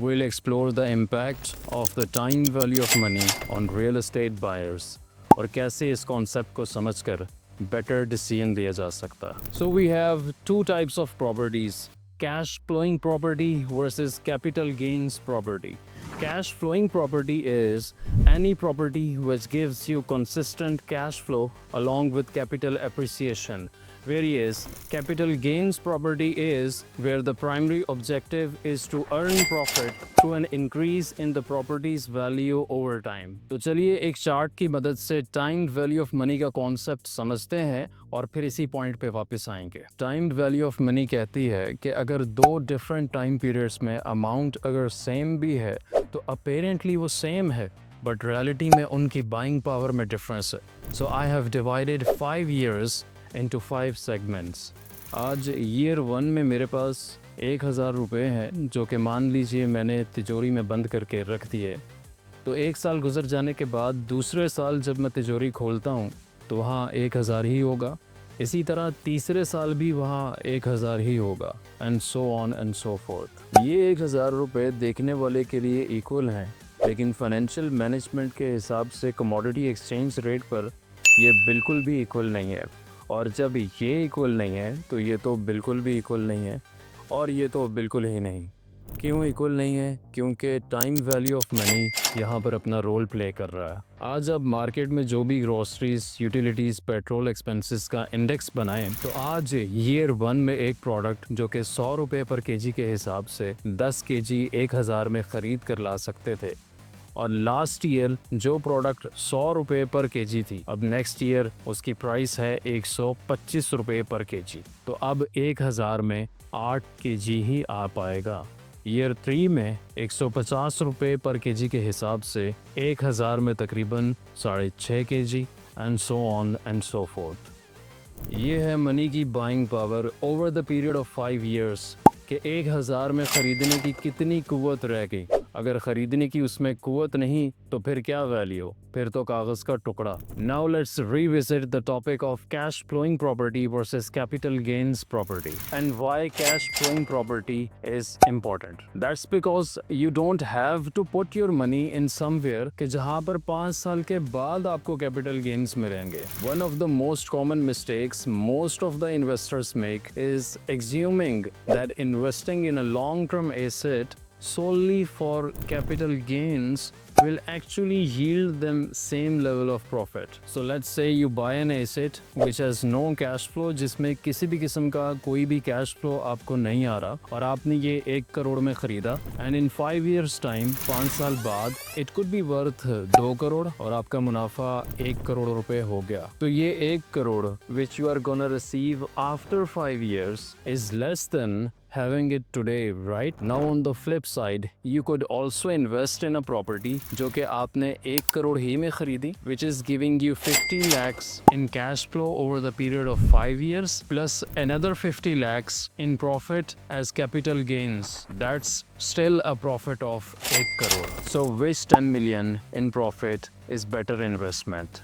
We'll explore the impact of the time value of money on real estate buyers और कैसे इस concept को समझकर better decision लिया जा सकता. So we have two types of properties: cash flowing property versus capital gains property. Cash flowing property is any property which gives you consistent cash flow along with capital appreciation. Whereas capital gains property is where the primary objective is to earn profit through an increase in the property's value over time. तो चलिए एक chart की मदद से timed value of money का concept समझते हैं और फिर इसी पॉइंट पे वापस आएंगे. टाइम्ड वैल्यू ऑफ मनी कहती है कि अगर दो डिफरेंट टाइम पीरियड्स में अमाउंट अगर सेम भी है तो अपेरेंटली वो सेम है बट रियलिटी में उनकी बाइंग पावर में डिफरेंस है. So I have divided 5 years into 5 segments. आज ईयर 1 में मेरे पास 1000 रुपये हैं जो कि मान लीजिए मैंने तिजोरी में बंद करके रख दिए. तो 1 साल गुजर जाने के बाद दूसरे साल जब मैं तिजोरी खोलता हूँ तो वहाँ 1000 ही होगा. इसी तरह तीसरे साल भी वहाँ 1000 ही होगा and so on and so fourth. ये 1000 रुपये देखने वाले के लिए इक्वल हैं लेकिन फाइनेंशियल मैनेजमेंट के हिसाब से कमोडिटी एक्सचेंज रेट पर ये बिल्कुल भी इक्वल नहीं है. और जब ये इक्वल नहीं है तो ये तो बिल्कुल भी इक्वल नहीं है और ये तो बिल्कुल ही नहीं. क्यों इक्वल नहीं है? क्योंकि टाइम वैल्यू ऑफ मनी यहाँ पर अपना रोल प्ले कर रहा है. आज अब मार्केट में जो भी ग्रोसरीज, यूटिलिटीज़, पेट्रोल एक्सपेंसेस का इंडेक्स बनाएं तो आज ईयर 1 में एक प्रोडक्ट जो कि 100 रुपये पर केजी के हिसाब से 10 केजी 1000 में ख़रीद कर ला सकते थे और लास्ट ईयर जो प्रोडक्ट 100 रुपये पर केजी थी अब नेक्स्ट ईयर उसकी प्राइस है 125 रुपये पर केजी. तो अब 1000 में 8 केजी ही आ पाएगा. ईयर 3 में 150 रुपये पर केजी के हिसाब से 1000 में तकरीबन 6.5 KG and so on and so fourth. ये है मनी की buying power over the period of 5 years कि 1000 में ख़रीदने की कितनी कुव्वत रह गई. अगर ख़रीदने की उसमें कुव्वत नहीं तो फिर क्या वैल्यू, फिर तो कागज़ का टुकड़ा. Now let's revisit the topic of cash flowing property versus capital gains property and why cash flowing property is important. That's because you don't have to put your money in somewhere कि जहाँ पर 5 साल के बाद आपको capital gains मिलेंगे. One of the most common mistakes most of the investors make is assuming that investing in a long-term asset solely for capital gains will actually yield them same level of profit. So let's say you buy an asset which has no cash flow, जिसमें किसी भी किस्म का कोई भी cash flow आपको नहीं आ रहा और आपने ये 1 करोड़ में ख़रीदा and in 5 years time 5 साल बाद it could be worth 2 crore और आपका मुनाफा 1 करोड़ रुपए हो गया. तो ये 1 crore which you are gonna receive after 5 years is less than having it today, right? Now on the flip side, you could also invest in a property जो कि आपने 1 करोड़ ही में खरीदी which is giving you 50 lakhs in cash flow over the period of 5 years plus another 50 lakhs in profit as capital gains. That's still a profit of 1 crore. So which 10 million in profit is better investment?